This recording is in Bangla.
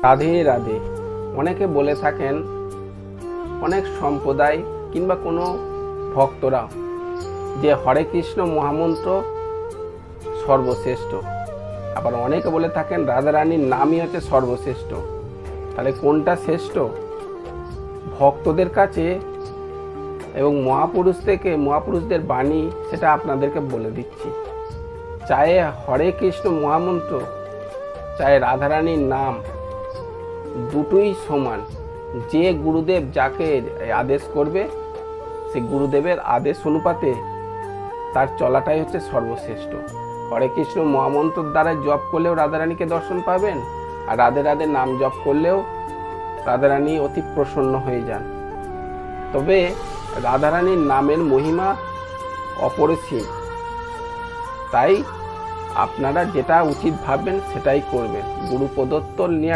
রাধে রাধে। অনেকে বলে থাকেন, অনেক সম্প্রদায় কিংবা কোনো ভক্তরা, যে হরে কৃষ্ণ মহামন্ত্র সর্বশ্রেষ্ঠ। আবার অনেকে বলে থাকেন রাধারানীর নামই হচ্ছে সর্বশ্রেষ্ঠ। তাহলে কোনটা শ্রেষ্ঠ? ভক্তদের কাছে এবং মহাপুরুষদের বাণী সেটা আপনাদেরকে বলে দিচ্ছি। চাহে হরে কৃষ্ণ মহামন্ত্র, চাহে রাধারানীর নাম, দুটোই সমান। যে গুরুদেব যাকে আদেশ করবে, সে গুরুদেবের আদেশ অনুপাতে তার চলাটাই হচ্ছে সর্বশ্রেষ্ঠ। হরে কৃষ্ণ মহামন্ত্রের দ্বারা জপ করলেও রাধারানীকে দর্শন পাবেন, আর রাধে রাধে নাম জপ করলেও রাধারানী অতি প্রসন্ন হয়ে যান। তবে রাধারানীর নামের মহিমা অপরিসীম। তাই আপনারা যেটা উচিত ভাববেন সেটাই করবেন। গুরু প্রদত্ত